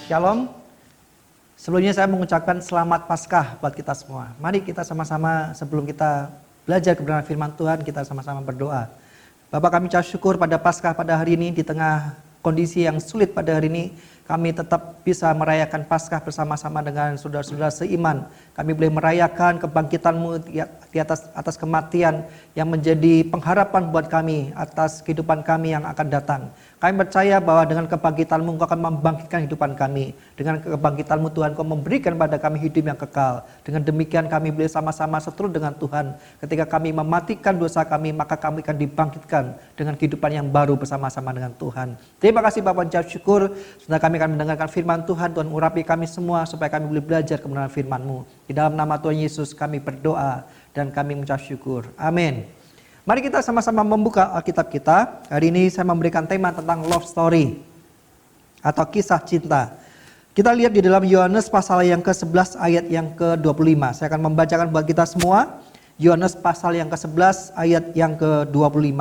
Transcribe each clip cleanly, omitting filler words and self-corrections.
Shalom. Sebelumnya saya mengucapkan selamat Paskah buat kita semua. Mari kita sama-sama sebelum kita belajar kebenaran firman Tuhan, kita sama-sama berdoa. Bapak, kami ucap syukur pada Paskah pada hari ini, di tengah kondisi yang sulit pada hari ini, kami tetap bisa merayakan Paskah bersama-sama dengan saudara-saudara seiman. Kami boleh merayakan kebangkitan-Mu di atas kematian yang menjadi pengharapan buat kami atas kehidupan kami yang akan datang. Kami percaya bahwa dengan kebangkitan-Mu Engkau akan membangkitkan kehidupan kami. Dengan kebangkitan-Mu Tuhan, Engkau memberikan pada kami hidup yang kekal. Dengan demikian kami boleh sama-sama seterus dengan Tuhan. Ketika kami mematikan dosa kami, maka kami akan dibangkitkan dengan kehidupan yang baru bersama-sama dengan Tuhan. Terima kasih Bapak, ucap syukur. Setelah kami akan mendengarkan firman Tuhan, Tuhan urapi kami semua supaya kami boleh belajar kebenaran firman-Mu. Di dalam nama Tuhan Yesus kami berdoa dan kami mengucap syukur. Amin. Mari kita sama-sama membuka Alkitab kita. Hari ini saya memberikan tema tentang love story atau kisah cinta. Kita lihat di dalam Yohanes pasal yang ke-11 ayat yang ke-25. Saya akan membacakan buat kita semua. Yohanes pasal yang ke-11 ayat yang ke-25.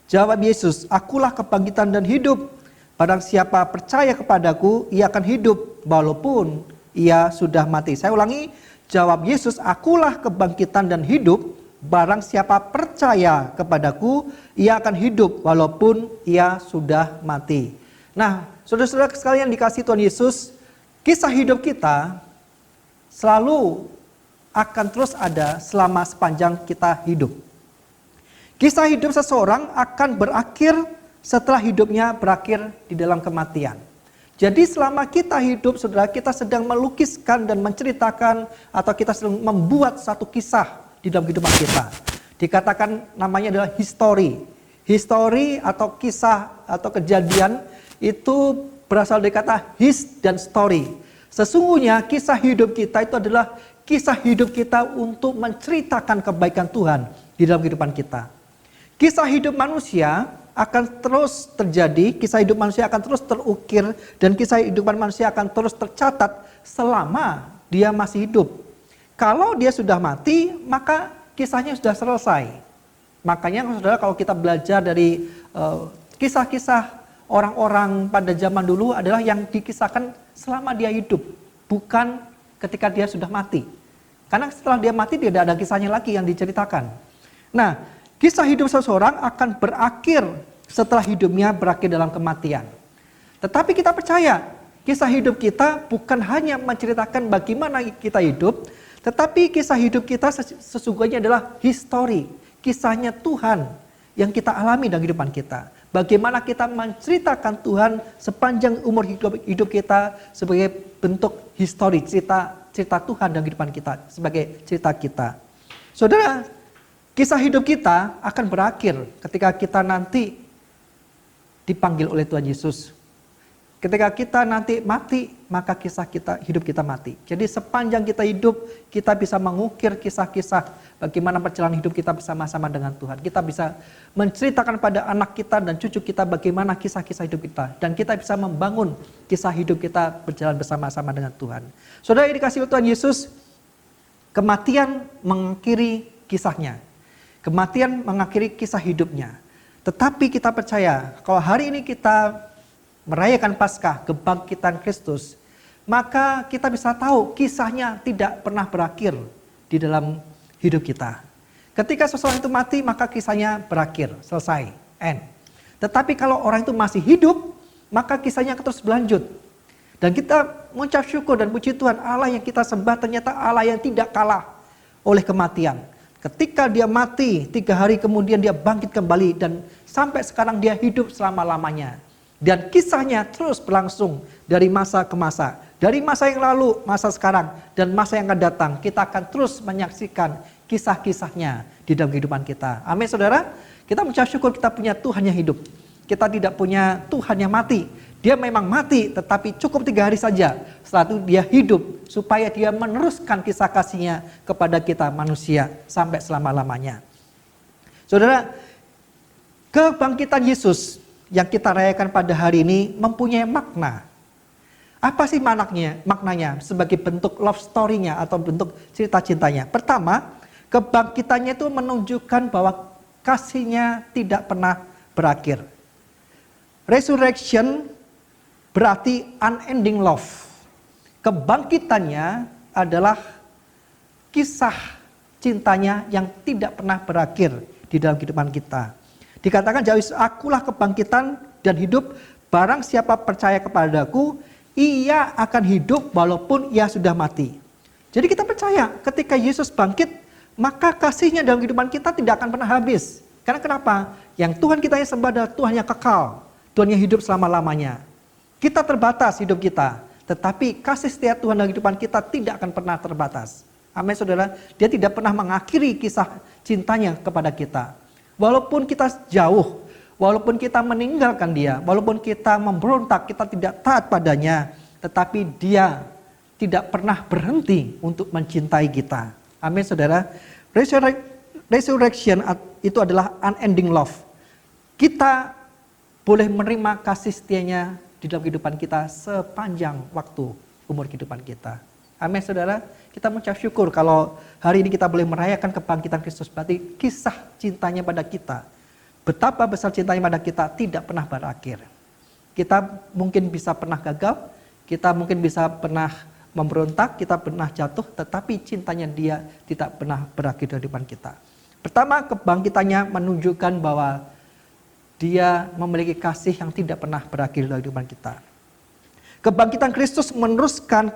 Jawab Yesus, "Akulah kebangkitan dan hidup. Barang siapa percaya kepadaku, ia akan hidup walaupun ia sudah mati." Saya ulangi, jawab Yesus, "Akulah kebangkitan dan hidup. Barang siapa percaya kepadaku, ia akan hidup walaupun ia sudah mati." Nah, saudara-saudara sekalian dikasih Tuhan Yesus, kisah hidup kita selalu akan terus ada selama sepanjang kita hidup. Kisah hidup seseorang akan berakhir setelah hidupnya berakhir di dalam kematian. Jadi selama kita hidup, saudara, kita sedang melukiskan dan menceritakan atau kita sedang membuat satu kisah di dalam kehidupan kita. Dikatakan namanya adalah history. History atau kisah atau kejadian itu berasal dari kata his dan story. Sesungguhnya kisah hidup kita itu adalah kisah hidup kita untuk menceritakan kebaikan Tuhan di dalam kehidupan kita. Kisah hidup manusia akan terus terjadi, kisah hidup manusia akan terus terukir, dan kisah hidup manusia akan terus tercatat selama dia masih hidup. Kalau dia sudah mati, maka kisahnya sudah selesai. Makanya saudara, kalau kita belajar dari kisah-kisah orang-orang pada zaman dulu adalah yang dikisahkan selama dia hidup, bukan ketika dia sudah mati. Karena setelah dia mati tidak ada kisahnya lagi yang diceritakan. Nah, kisah hidup seseorang akan berakhir setelah hidupnya berakhir dalam kematian. Tetapi kita percaya, kisah hidup kita bukan hanya menceritakan bagaimana kita hidup, tetapi kisah hidup kita sesungguhnya adalah history, kisahnya Tuhan yang kita alami dalam kehidupan kita. Bagaimana kita menceritakan Tuhan sepanjang umur hidup kita sebagai bentuk history, cerita Tuhan dalam kehidupan kita, sebagai cerita kita. Saudara, kisah hidup kita akan berakhir ketika kita nanti dipanggil oleh Tuhan Yesus. Ketika kita nanti mati, maka kisah kita, hidup kita mati. Jadi sepanjang kita hidup, kita bisa mengukir kisah-kisah bagaimana perjalanan hidup kita bersama-sama dengan Tuhan. Kita bisa menceritakan pada anak kita dan cucu kita bagaimana kisah-kisah hidup kita. Dan kita bisa membangun kisah hidup kita berjalan bersama-sama dengan Tuhan. Saudara yang dikasihi Tuhan Yesus, kematian mengakhiri kisahnya. Kematian mengakhiri kisah hidupnya. Tetapi kita percaya kalau hari ini kita merayakan Paskah, kebangkitan Kristus, maka kita bisa tahu kisahnya tidak pernah berakhir di dalam hidup kita. Ketika seseorang itu mati, maka kisahnya berakhir, selesai, end. Tetapi kalau orang itu masih hidup, maka kisahnya terus berlanjut. Dan kita mengucap syukur dan puji Tuhan, Allah yang kita sembah ternyata Allah yang tidak kalah oleh kematian. Ketika dia mati, 3 hari kemudian dia bangkit kembali dan sampai sekarang dia hidup selama-lamanya. Dan kisahnya terus berlangsung dari masa ke masa. Dari masa yang lalu, masa sekarang, dan masa yang akan datang. Kita akan terus menyaksikan kisah-kisahnya di dalam kehidupan kita. Amin saudara. Kita mengucap syukur kita punya Tuhan yang hidup. Kita tidak punya Tuhan yang mati. Dia memang mati tetapi cukup 3 hari saja. Setelah itu dia hidup supaya dia meneruskan kisah kasihnya kepada kita manusia sampai selama-lamanya. Saudara, kebangkitan Yesus yang kita rayakan pada hari ini mempunyai makna. Apa sih maknanya sebagai bentuk love story-nya atau bentuk cerita cintanya? Pertama, kebangkitannya itu menunjukkan bahwa kasihnya tidak pernah berakhir. Resurrection berarti unending love. Kebangkitannya adalah kisah cintanya yang tidak pernah berakhir di dalam kehidupan kita. Dikatakan akulah kebangkitan dan hidup, barang siapa percaya kepadaku, ia akan hidup walaupun ia sudah mati. Jadi kita percaya ketika Yesus bangkit, maka kasihnya dalam kehidupan kita tidak akan pernah habis. Karena kenapa? Yang Tuhan kita yang sembah adalah Tuhan yang kekal, Tuhan yang hidup selama-lamanya. Kita terbatas hidup kita, tetapi kasih setia Tuhan dalam kehidupan kita tidak akan pernah terbatas. Amin saudara, dia tidak pernah mengakhiri kisah cintanya kepada kita. Walaupun kita jauh, walaupun kita meninggalkan dia, walaupun kita memberontak, kita tidak taat padanya, tetapi dia tidak pernah berhenti untuk mencintai kita. Amin saudara. Resurrection itu adalah unending love. Kita boleh menerima kasih setianya di dalam kehidupan kita sepanjang waktu umur kehidupan kita. Amin saudara. Kita mengucap syukur kalau hari ini kita boleh merayakan kebangkitan Kristus. Berarti kisah cintanya pada kita, betapa besar cintanya pada kita tidak pernah berakhir. Kita mungkin bisa pernah gagal, kita mungkin bisa pernah memberontak, kita pernah jatuh, tetapi cintanya dia tidak pernah berakhir di depan kita. Pertama, kebangkitannya menunjukkan bahwa dia memiliki kasih yang tidak pernah berakhir dalam kehidupan kita. Kebangkitan Kristus meneruskan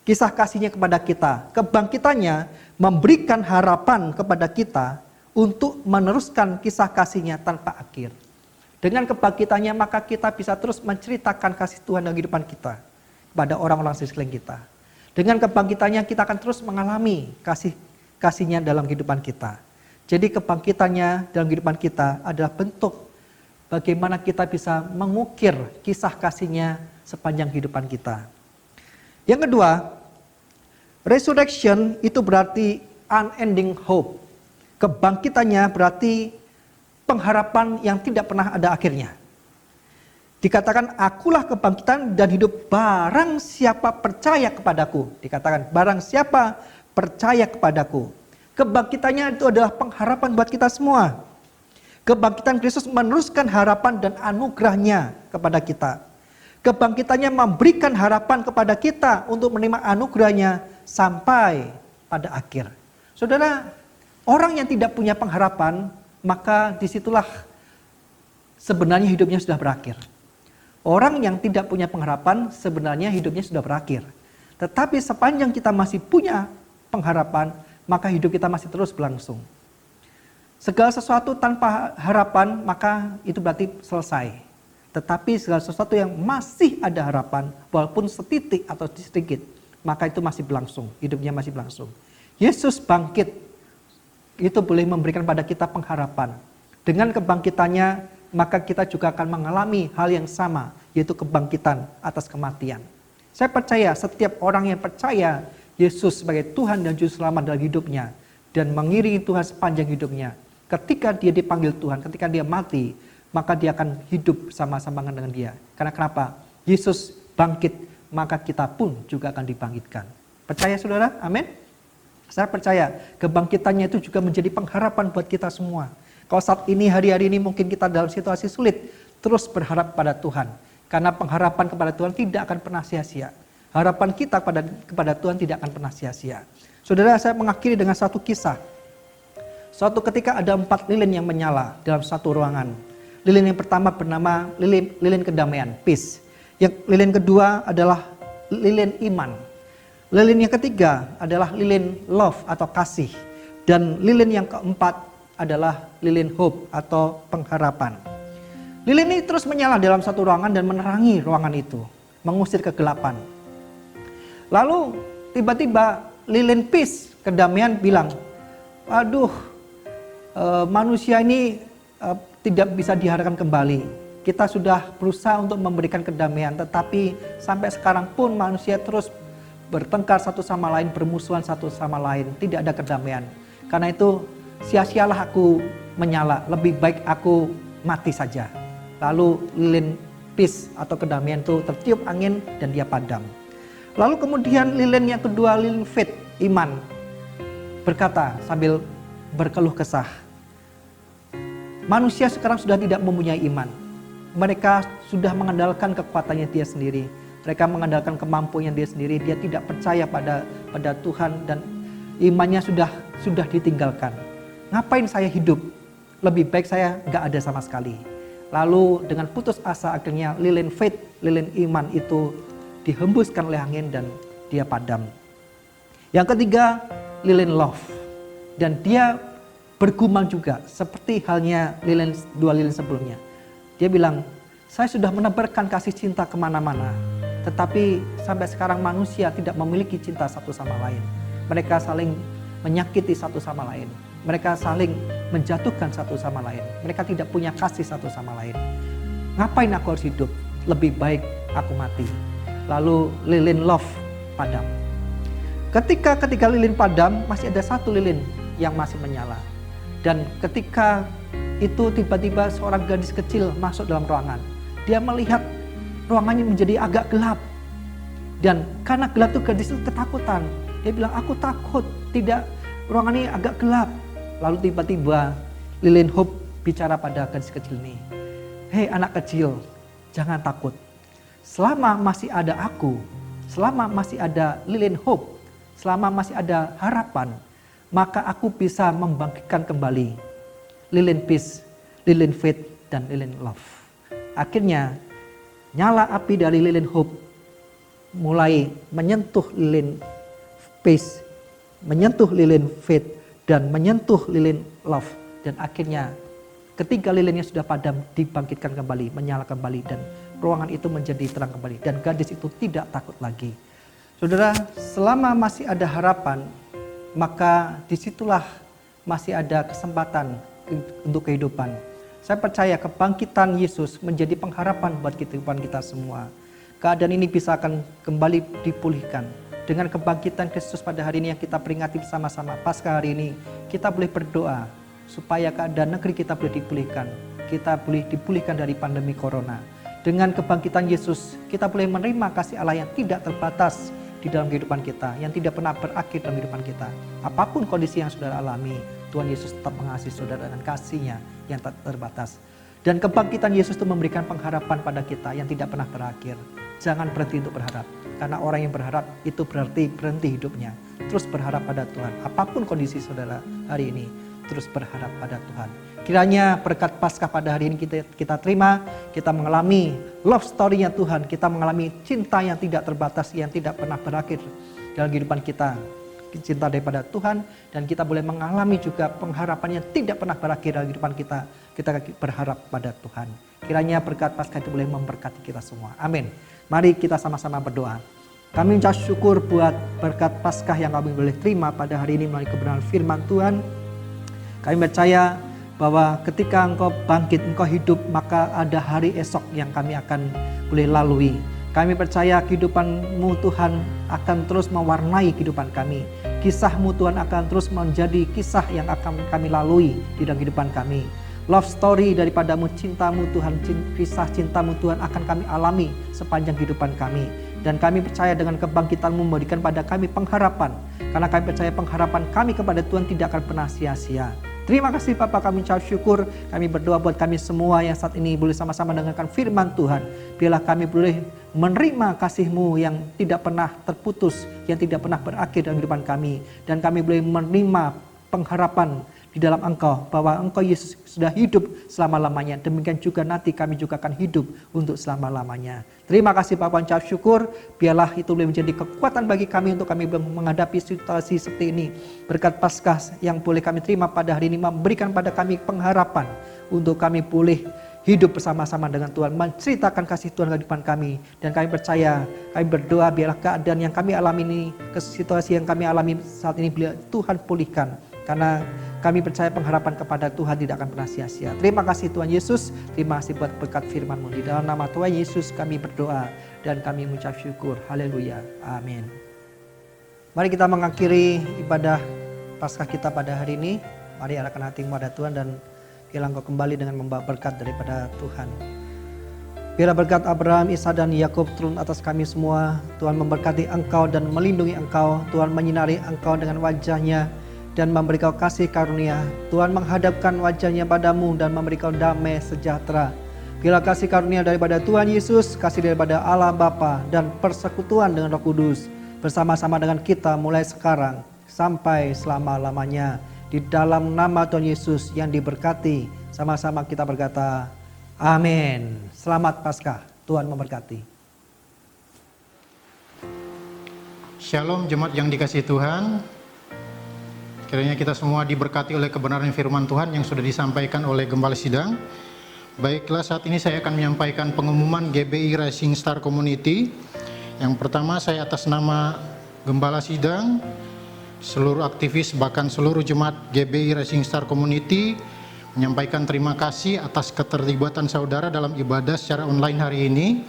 kisah kasihnya kepada kita. Kebangkitannya memberikan harapan kepada kita untuk meneruskan kisah kasihnya tanpa akhir. Dengan kebangkitannya maka kita bisa terus menceritakan kasih Tuhan dalam kehidupan kita kepada orang-orang di sekeliling kita. Dengan kebangkitannya kita akan terus mengalami kasihnya dalam kehidupan kita. Jadi kebangkitannya dalam kehidupan kita adalah bentuk bagaimana kita bisa mengukir kisah kasihnya sepanjang kehidupan kita. Yang kedua, resurrection itu berarti unending hope. Kebangkitannya berarti pengharapan yang tidak pernah ada akhirnya. Dikatakan akulah kebangkitan dan hidup barang siapa percaya kepadaku. Dikatakan barang siapa percaya kepadaku. Kebangkitannya itu adalah pengharapan buat kita semua. Kebangkitan Kristus meneruskan harapan dan anugerahnya kepada kita. Kebangkitannya memberikan harapan kepada kita untuk menerima anugerahnya sampai pada akhir. Saudara, orang yang tidak punya pengharapan, maka disitulah sebenarnya hidupnya sudah berakhir. Orang yang tidak punya pengharapan, sebenarnya hidupnya sudah berakhir. Tetapi sepanjang kita masih punya pengharapan, maka hidup kita masih terus berlangsung. Segala sesuatu tanpa harapan, maka itu berarti selesai. Tetapi segala sesuatu yang masih ada harapan, walaupun setitik atau sedikit, maka itu masih berlangsung, hidupnya masih berlangsung. Yesus bangkit, itu boleh memberikan pada kita pengharapan. Dengan kebangkitannya, maka kita juga akan mengalami hal yang sama, yaitu kebangkitan atas kematian. Saya percaya setiap orang yang percaya Yesus sebagai Tuhan dan Juru Selamat dalam hidupnya dan mengiringi Tuhan sepanjang hidupnya, ketika dia dipanggil Tuhan, ketika dia mati, maka dia akan hidup bersama-sama dengan dia. Karena kenapa? Yesus bangkit, maka kita pun juga akan dibangkitkan. Percaya saudara? Amin. Saya percaya kebangkitannya itu juga menjadi pengharapan buat kita semua. Kalau saat ini, hari-hari ini mungkin kita dalam situasi sulit, terus berharap pada Tuhan. Karena pengharapan kepada Tuhan tidak akan pernah sia-sia. Harapan kita kepada Tuhan tidak akan pernah sia-sia. Saudara, saya mengakhiri dengan satu kisah. Suatu ketika ada 4 lilin yang menyala dalam satu ruangan. Lilin yang pertama bernama lilin kedamaian, peace. Yang lilin kedua adalah lilin iman. Lilin yang ketiga adalah lilin love atau kasih. Dan lilin yang keempat adalah lilin hope atau pengharapan. Lilin ini terus menyala dalam satu ruangan dan menerangi ruangan itu, mengusir kegelapan. Lalu tiba-tiba lilin peace, kedamaian bilang, aduh, manusia ini tidak bisa diharapkan kembali. Kita sudah berusaha untuk memberikan kedamaian, tetapi sampai sekarang pun manusia terus bertengkar satu sama lain, bermusuhan satu sama lain, tidak ada kedamaian. Karena itu sia-sialah aku menyala, lebih baik aku mati saja. Lalu lilin peace atau kedamaian itu tertiup angin dan dia padam. Lalu kemudian lilin yang kedua, lilin faith, iman, berkata sambil berkeluh kesah, manusia sekarang sudah tidak mempunyai iman. Mereka sudah mengandalkan kekuatannya dia sendiri. Mereka mengandalkan kemampuannya dia sendiri. Dia tidak percaya pada Tuhan dan imannya sudah ditinggalkan. Ngapain saya hidup? Lebih baik saya nggak ada sama sekali. Lalu dengan putus asa akhirnya lilin faith, lilin iman itu dihembuskan oleh angin dan dia padam. Yang ketiga, lilin love. Dan dia bergumam juga seperti halnya dua lilin sebelumnya. Dia bilang, saya sudah menebarkan kasih cinta kemana-mana. Tetapi sampai sekarang manusia tidak memiliki cinta satu sama lain. Mereka saling menyakiti satu sama lain. Mereka saling menjatuhkan satu sama lain. Mereka tidak punya kasih satu sama lain. Ngapain aku harus hidup? Lebih baik aku mati. Lalu lilin love padam. Ketika lilin padam, masih ada satu lilin yang masih menyala. Dan ketika itu tiba-tiba seorang gadis kecil masuk dalam ruangan. Dia melihat ruangannya menjadi agak gelap. Dan karena gelap itu gadis itu ketakutan. Dia bilang, aku takut, tidak, ruangan ini agak gelap. Lalu tiba-tiba lilin hope bicara pada gadis kecil ini. Hei anak kecil, jangan takut. Selama masih ada aku, selama masih ada lilin hope, selama masih ada harapan, maka aku bisa membangkitkan kembali lilin peace, lilin faith, dan lilin love. Akhirnya nyala api dari lilin hope mulai menyentuh lilin peace, menyentuh lilin faith, dan menyentuh lilin love. Dan akhirnya ketika lilinnya sudah padam, dibangkitkan kembali, menyala kembali, dan ruangan itu menjadi terang kembali. Dan gadis itu tidak takut lagi. Saudara, selama masih ada harapan, maka disitulah masih ada kesempatan untuk kehidupan. Saya percaya kebangkitan Yesus menjadi pengharapan buat kehidupan kita semua. Keadaan ini bisa akan kembali dipulihkan. Dengan kebangkitan Kristus pada hari ini yang kita peringati bersama-sama, Paskah hari ini, kita boleh berdoa supaya keadaan negeri kita boleh dipulihkan. Kita boleh dipulihkan dari pandemi corona. Dengan kebangkitan Yesus, kita boleh menerima kasih Allah yang tidak terbatas di dalam kehidupan kita, yang tidak pernah berakhir dalam kehidupan kita. Apapun kondisi yang saudara alami, Tuhan Yesus tetap mengasihi saudara dengan kasih-Nya yang tak terbatas. Dan kebangkitan Yesus itu memberikan pengharapan pada kita yang tidak pernah berakhir. Jangan berhenti untuk berharap. Karena orang yang berharap itu berarti berhenti hidupnya. Terus berharap pada Tuhan. Apapun kondisi saudara hari ini, terus berharap pada Tuhan. Kiranya berkat Paskah pada hari ini kita terima, kita mengalami love story-nya Tuhan, kita mengalami cinta yang tidak terbatas, yang tidak pernah berakhir dalam kehidupan kita. Cinta daripada Tuhan, dan kita boleh mengalami juga pengharapan yang tidak pernah berakhir dalam kehidupan kita. Kita berharap pada Tuhan. Kiranya berkat Paskah itu boleh memberkati kita semua. Amin. Mari kita sama-sama berdoa. Kami ucap syukur buat berkat Paskah yang kami boleh terima pada hari ini melalui kebenaran firman Tuhan. Kami percaya bahwa ketika Engkau bangkit, Engkau hidup, maka ada hari esok yang kami akan boleh lalui. Kami percaya kehidupan-Mu Tuhan akan terus mewarnai kehidupan kami. Kisah-Mu Tuhan akan terus menjadi kisah yang akan kami lalui di dalam kehidupan kami. Love story daripada-Mu, cinta-Mu Tuhan, kisah cinta-Mu Tuhan akan kami alami sepanjang kehidupan kami. Dan kami percaya dengan kebangkitan-Mu memberikan pada kami pengharapan. Karena kami percaya pengharapan kami kepada Tuhan tidak akan pernah sia-sia. Terima kasih Bapa, kami ucap syukur. Kami berdoa buat kami semua yang saat ini boleh sama-sama mendengarkan firman Tuhan. Biarlah kami boleh menerima kasih-Mu yang tidak pernah terputus, yang tidak pernah berakhir dalam kehidupan kami. Dan kami boleh menerima pengharapan di dalam Engkau, bahwa Engkau Yesus sudah hidup selama-lamanya. Demikian juga nanti kami juga akan hidup untuk selama-lamanya. Terima kasih Bapa, ucap syukur. Biarlah itu boleh menjadi kekuatan bagi kami untuk kami menghadapi situasi seperti ini. Berkat Paskah yang boleh kami terima pada hari ini memberikan pada kami pengharapan untuk kami boleh hidup bersama-sama dengan Tuhan, menceritakan kasih Tuhan di depan kami. Dan kami percaya, kami berdoa biarlah keadaan yang kami alami ini, situasi yang kami alami saat ini, biar Tuhan pulihkan. Karena kami percaya pengharapan kepada Tuhan tidak akan pernah sia-sia. Terima kasih Tuhan Yesus, terima kasih buat berkat firman-Mu. Di dalam nama Tuhan Yesus kami berdoa dan kami mengucap syukur. Haleluya. Amin. Mari kita mengakhiri ibadah Paskah kita pada hari ini. Mari arahkan hatimu pada Tuhan dan biarlah Engkau kembali dengan membawa berkat daripada Tuhan. Biarlah berkat Abraham, Ishak dan Yakub turun atas kami semua. Tuhan memberkati engkau dan melindungi engkau. Tuhan menyinari engkau dengan wajah-Nya dan memberi kau kasih karunia. Tuhan menghadapkan wajah-Nya padamu dan memberi kau damai sejahtera. Biarlah kasih karunia daripada Tuhan Yesus, kasih daripada Allah Bapa dan persekutuan dengan Roh Kudus bersama-sama dengan kita mulai sekarang sampai selama-lamanya. Di dalam nama Tuhan Yesus yang diberkati, sama-sama kita berkata, amin. Selamat Paskah, Tuhan memberkati. Shalom jemaat yang dikasihi Tuhan. Kiranya kita semua diberkati oleh kebenaran firman Tuhan yang sudah disampaikan oleh Gembala Sidang. Baiklah, saat ini saya akan menyampaikan pengumuman GBI Rising Star Community. Yang pertama, saya atas nama Gembala Sidang, seluruh aktivis bahkan seluruh jemaat GBI Rising Star Community menyampaikan terima kasih atas keterlibatan saudara dalam ibadah secara online hari ini.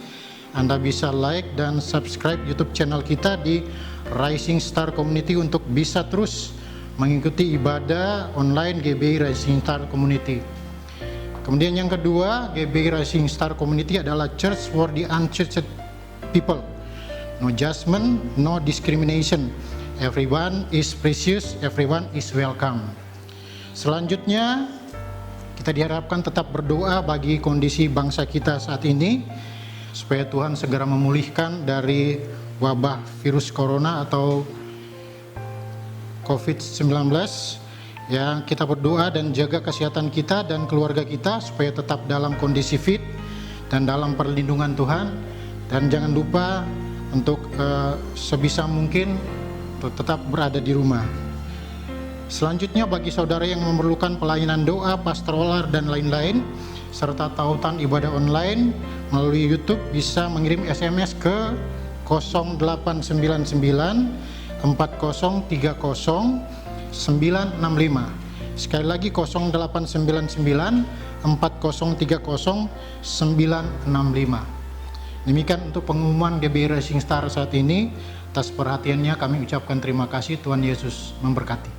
Anda bisa like dan subscribe YouTube channel kita di Rising Star Community untuk bisa terus mengikuti ibadah online GBI Rising Star Community. Kemudian yang kedua, GBI Rising Star Community adalah Church for the Unchurched People. No judgment, no discrimination. Everyone is precious, everyone is welcome. Selanjutnya, kita diharapkan tetap berdoa bagi kondisi bangsa kita saat ini, supaya Tuhan segera memulihkan dari wabah virus corona atau COVID-19. Ya, kita berdoa dan jaga kesehatan kita dan keluarga kita supaya tetap dalam kondisi fit dan dalam perlindungan Tuhan. Dan jangan lupa untuk sebisa mungkin untuk tetap berada di rumah. Selanjutnya, bagi saudara yang memerlukan pelayanan doa, pastoral dan lain-lain, serta tautan ibadah online melalui YouTube, bisa mengirim SMS ke 0899 4030 965. Sekali lagi 0899 4030 965. Demikian untuk pengumuman GBI Rising Star saat ini. Atas perhatiannya kami ucapkan terima kasih. Tuhan Yesus memberkati.